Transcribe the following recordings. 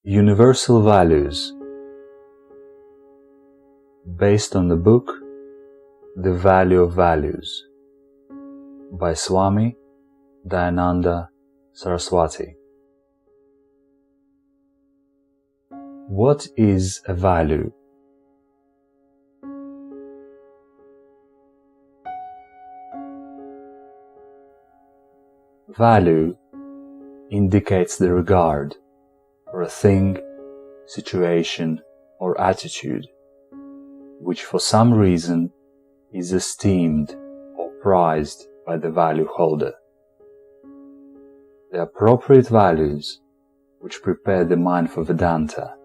Universal Values, based on the book The Value of Values by Swami Dayananda Saraswati. What is a value? Value indicates the regard for a thing, situation, or attitude, which for some reason is esteemed or prized by the value holder. The appropriate values which prepare the mind for Vedanta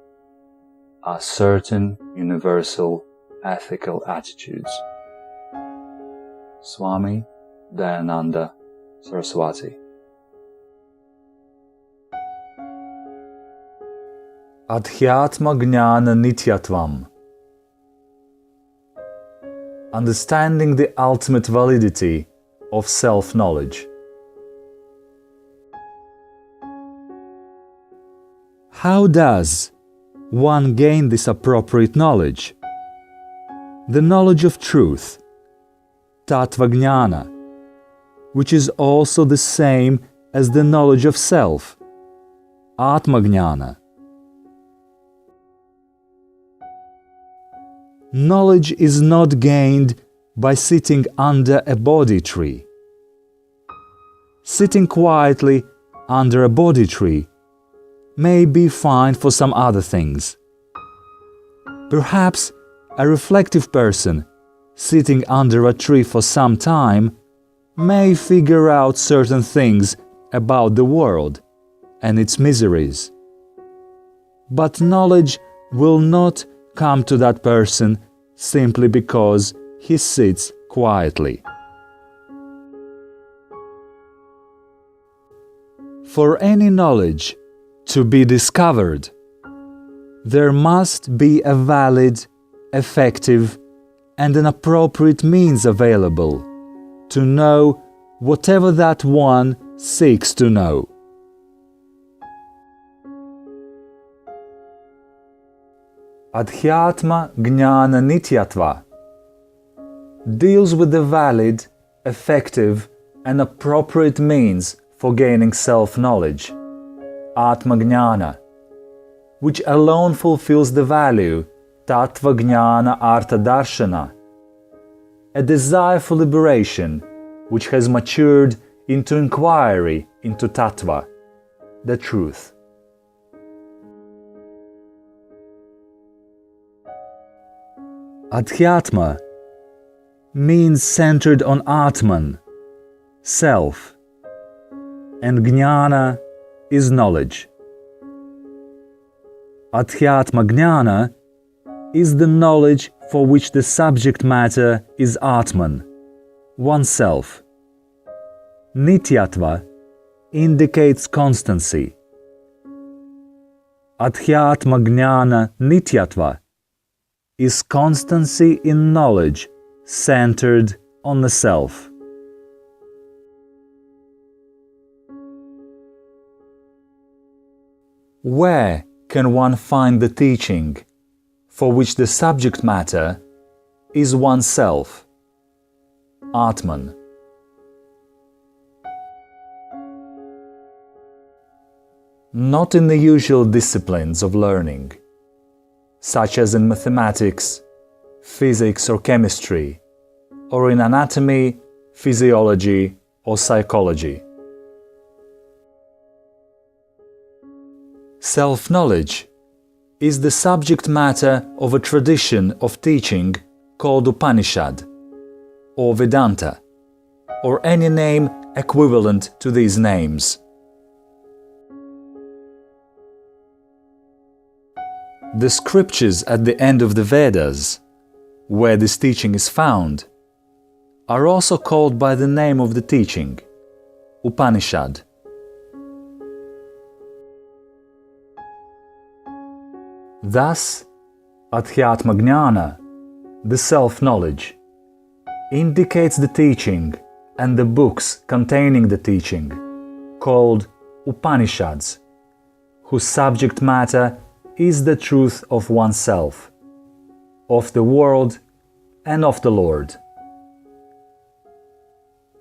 are certain universal ethical attitudes. Swami Dayananda Saraswati. Adhyātma-Jñāna-Nityatvam, understanding the ultimate validity of self-knowledge. How does one gain this appropriate knowledge? The knowledge of truth, tattva-jñāna, which is also the same as the knowledge of self, Atma-Jñāna. Knowledge is not gained by sitting under a Bodhi tree. Sitting quietly under a Bodhi tree may be fine for some other things. Perhaps a reflective person sitting under a tree for some time may figure out certain things about the world and its miseries. But knowledge will not come to that person simply because he sits quietly. For any knowledge to be discovered, there must be a valid, effective, and an appropriate means available to know whatever that one seeks to know. Adhyātma-Jñāna-Nityatvam deals with the valid, effective, and appropriate means for gaining self-knowledge, Atma-Jñāna, which alone fulfills the value, Tattva-Jñāna-Artha-Darshana, a desire for liberation which has matured into inquiry into Tattva, the truth. Adhyātma means centered on Atman, self, and Jnana is knowledge. Adhyātma-Jñāna is the knowledge for which the subject matter is Atman, oneself. Nityatva indicates constancy. Adhyātma-Jñāna-Nityatvam is constancy in knowledge centered on the self. Where can one find the teaching for which the subject matter is oneself, Atman? Not in the usual disciplines of learning, such as in mathematics, physics or chemistry, or in anatomy, physiology or psychology. Self-knowledge is the subject matter of a tradition of teaching called Upanishad, or Vedanta, or any name equivalent to these names. The scriptures at the end of the Vedas, where this teaching is found, are also called by the name of the teaching, Upanishad. Thus, Adhyātma-Jñāna, the self-knowledge, indicates the teaching and the books containing the teaching, called Upanishads, whose subject matter is the truth of oneself, of the world and of the Lord.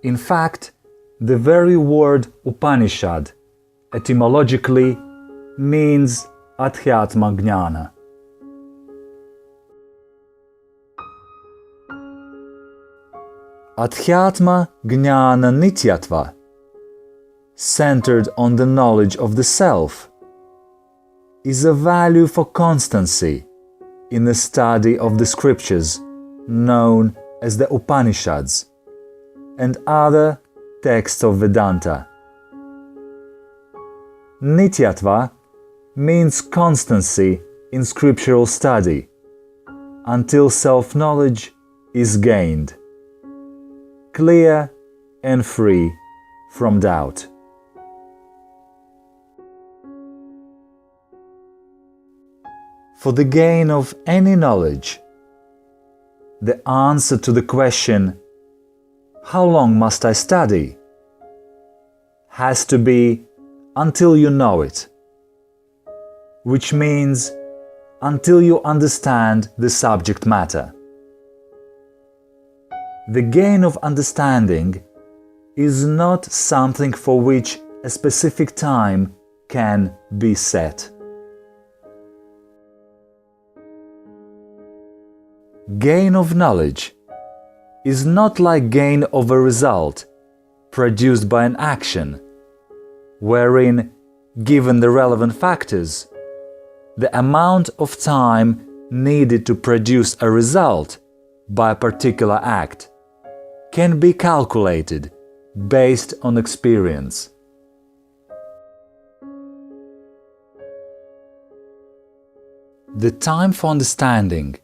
In fact, the very word Upanishad etymologically means Adhyātma-Jñāna. Adhyātma-Jñāna-Nityatvam, centered on the knowledge of the self, is a value for constancy in the study of the scriptures known as the Upanishads and other texts of Vedanta. Nityatva means constancy in scriptural study until self-knowledge is gained, clear and free from doubt. For the gain of any knowledge, the answer to the question, "How long must I study?" has to be until you know it, which means until you understand the subject matter. The gain of understanding is not something for which a specific time can be set. Gain of knowledge is not like gain of a result produced by an action, wherein, given the relevant factors, the amount of time needed to produce a result by a particular act can be calculated based on experience. The time for understanding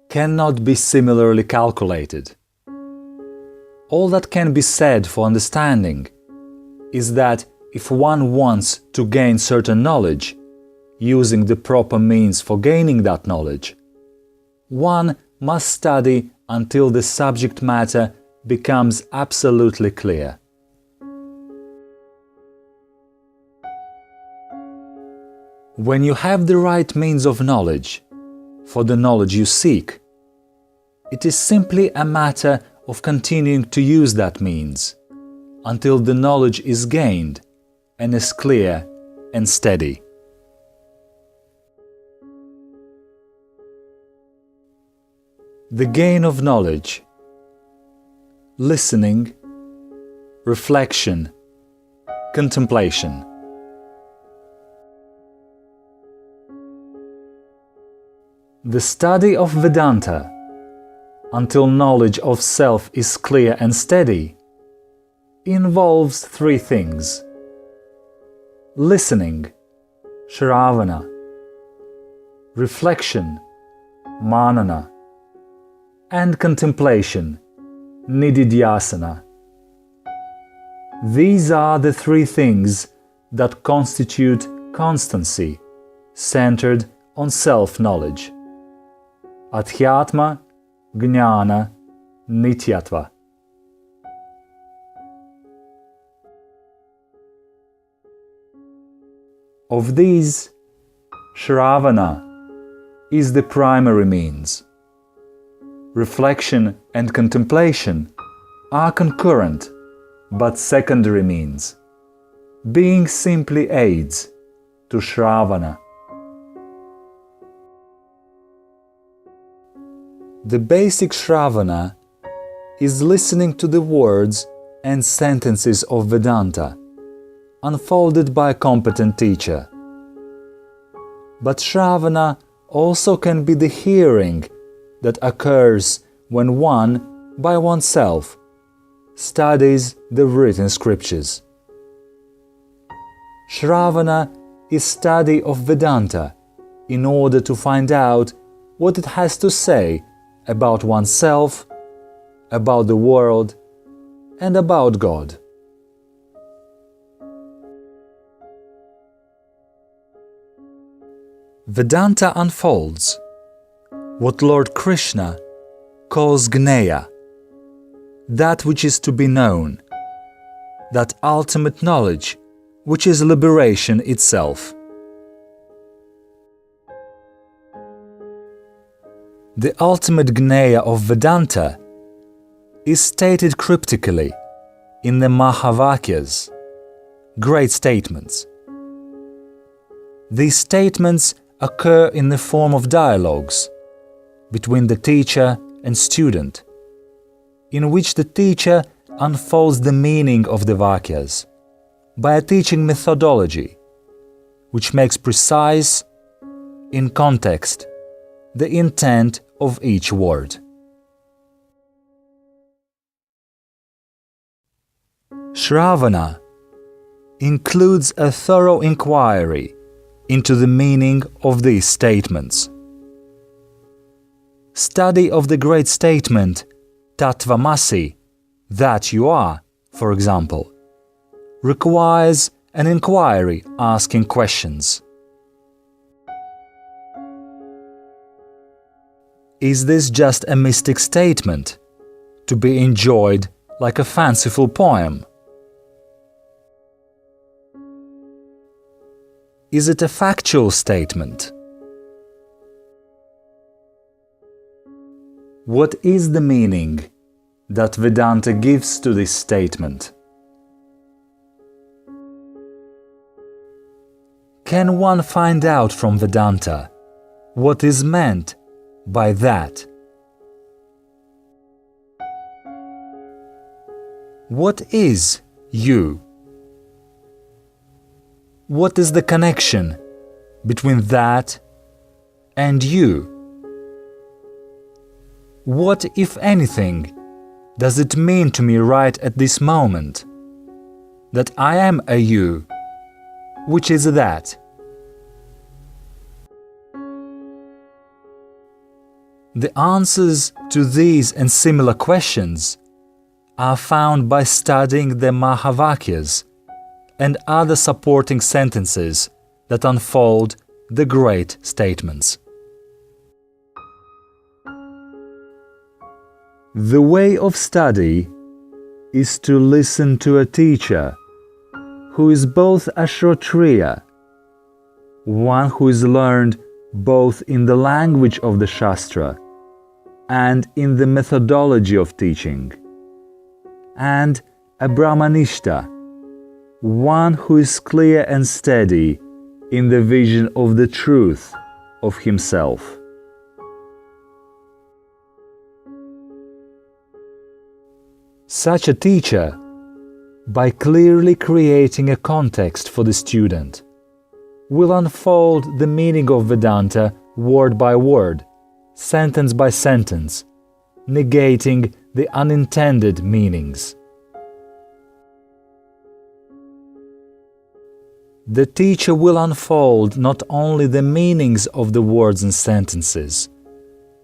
cannot be similarly calculated. All that can be said for understanding is that if one wants to gain certain knowledge, using the proper means for gaining that knowledge, one must study until the subject matter becomes absolutely clear. When you have the right means of knowledge for the knowledge you seek, it is simply a matter of continuing to use that means until the knowledge is gained and is clear and steady. The gain of knowledge, listening, reflection, contemplation. The study of Vedanta until knowledge of self is clear and steady involves three things: listening, shravana, reflection, manana, and contemplation, nididhyasana. These are the three things that constitute constancy centered on self-knowledge. Adhyātma-Jñāna-Nityatvam. Of these, shravana is the primary means. Reflection and contemplation are concurrent but secondary means, being simply aids to shravana. The basic shravana is listening to the words and sentences of Vedanta, unfolded by a competent teacher. But shravana also can be the hearing that occurs when one, by oneself, studies the written scriptures. Shravana is study of Vedanta in order to find out what it has to say about oneself, about the world, and about God. Vedanta unfolds what Lord Krishna calls Gneya, that which is to be known, that ultimate knowledge which is liberation itself. The ultimate Gnaya of Vedanta is stated cryptically in the Mahavakyas, great statements. These statements occur in the form of dialogues between the teacher and student, in which the teacher unfolds the meaning of the Vakyas by a teaching methodology, which makes precise, in context, the intent of each word. Shravana includes a thorough inquiry into the meaning of these statements. Study of the great statement, tvamasi, that you are, for example, requires an inquiry asking questions. Is this just a mystic statement, to be enjoyed like a fanciful poem? Is it a factual statement? What is the meaning that Vedanta gives to this statement? Can one find out from Vedanta what is meant by that? What is you? What is the connection between that and you? What, if anything, does it mean to me right at this moment? That I am a you, which is that? The answers to these and similar questions are found by studying the Mahavakyas and other supporting sentences that unfold the great statements. The way of study is to listen to a teacher who is both a Shrotriya, one who is learned both in the language of the Shastra and in the methodology of teaching, and a Brahmanishta, one who is clear and steady in the vision of the truth of himself. Such a teacher, by clearly creating a context for the student, will unfold the meaning of Vedanta word by word, sentence by sentence, negating the unintended meanings. The teacher will unfold not only the meanings of the words and sentences,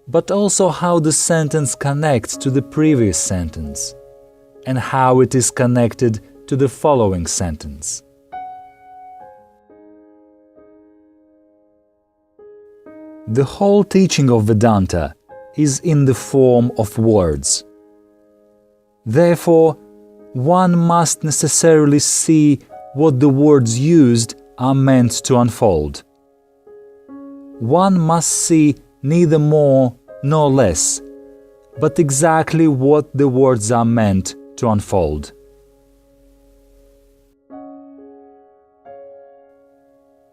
but also how the sentence connects to the previous sentence, and how it is connected to the following sentence. The whole teaching of Vedanta is in the form of words. Therefore, one must necessarily see what the words used are meant to unfold. One must see neither more nor less, but exactly what the words are meant to unfold.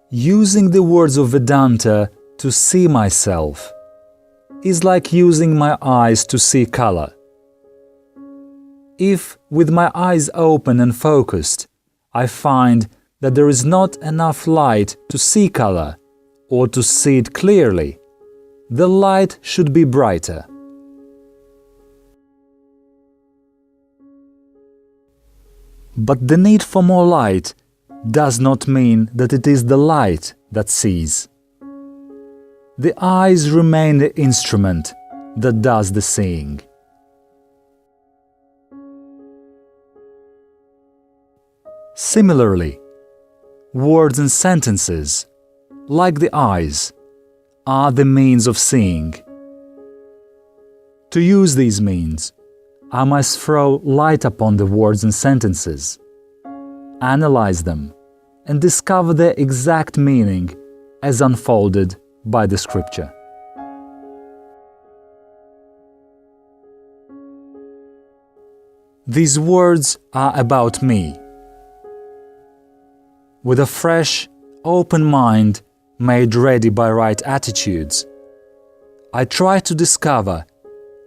Using the words of Vedanta to see myself is like using my eyes to see color. If, with my eyes open and focused, I find that there is not enough light to see color or to see it clearly, the light should be brighter. But the need for more light does not mean that it is the light that sees. The eyes remain the instrument that does the seeing. Similarly, words and sentences, like the eyes, are the means of seeing. To use these means, I must throw light upon the words and sentences, analyze them, and discover their exact meaning as unfolded by the scripture. These words are about me. With a fresh, open mind made ready by right attitudes, I try to discover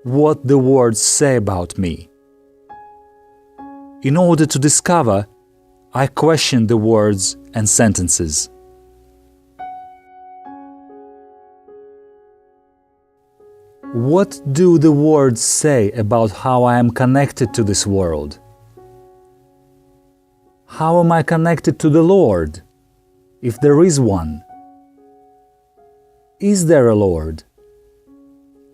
what the words say about me. In order to discover, I question the words and sentences. What do the words say about how I am connected to this world? How am I connected to the Lord, if there is one? Is there a Lord?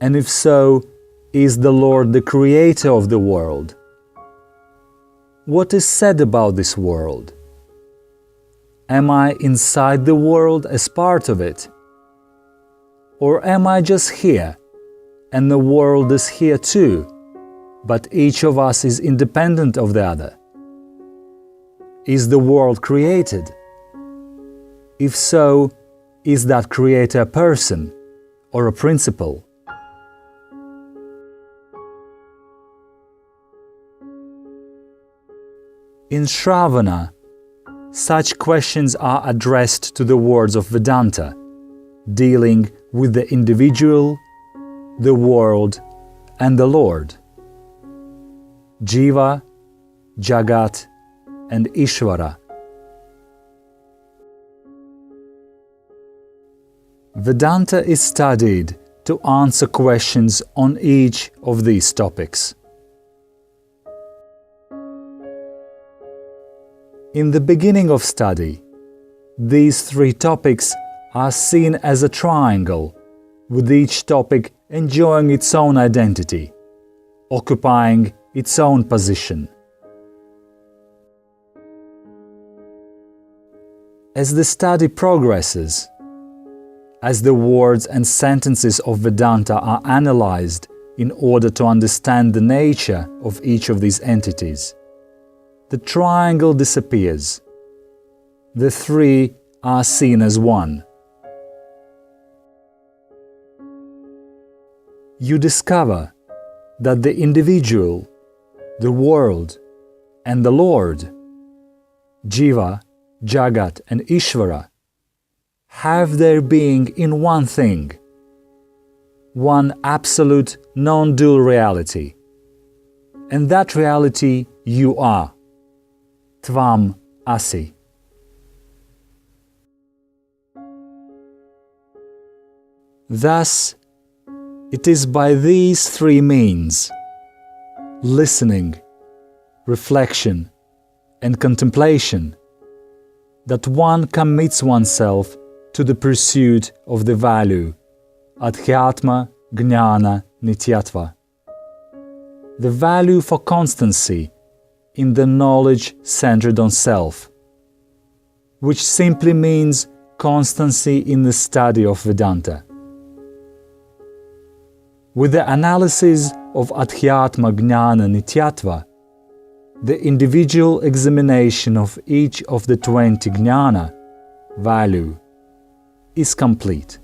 And if so, is the Lord the creator of the world? What is said about this world? Am I inside the world as part of it? Or am I just here, and the world is here too, but each of us is independent of the other? Is the world created? If so, is that creator a person or a principle? In Shravana, such questions are addressed to the words of Vedanta, dealing with the individual, the world, and the Lord. Jiva, jagat, and Isvara. Vedanta is studied to answer questions on each of these topics. In the beginning of study, these three topics are seen as a triangle, with each topic enjoying its own identity, occupying its own position. As the study progresses, as the words and sentences of Vedanta are analyzed in order to understand the nature of each of these entities, the triangle disappears. The three are seen as one. You discover that the individual, the world, and the Lord, jiva, jagat, and Isvara, have their being in one thing, one absolute non-dual reality. And that reality you are, tvamasi. Thus, it is by these three means, listening, reflection, and contemplation, that one commits oneself to the pursuit of the value, Adhyātma-Jñāna-Nityatvam, the value for constancy in the knowledge centered on self, which simply means constancy in the study of Vedanta. With the analysis of Adhyātma-Jñāna-Nityatvam, the individual examination of each of the 20 jnana, value, is complete.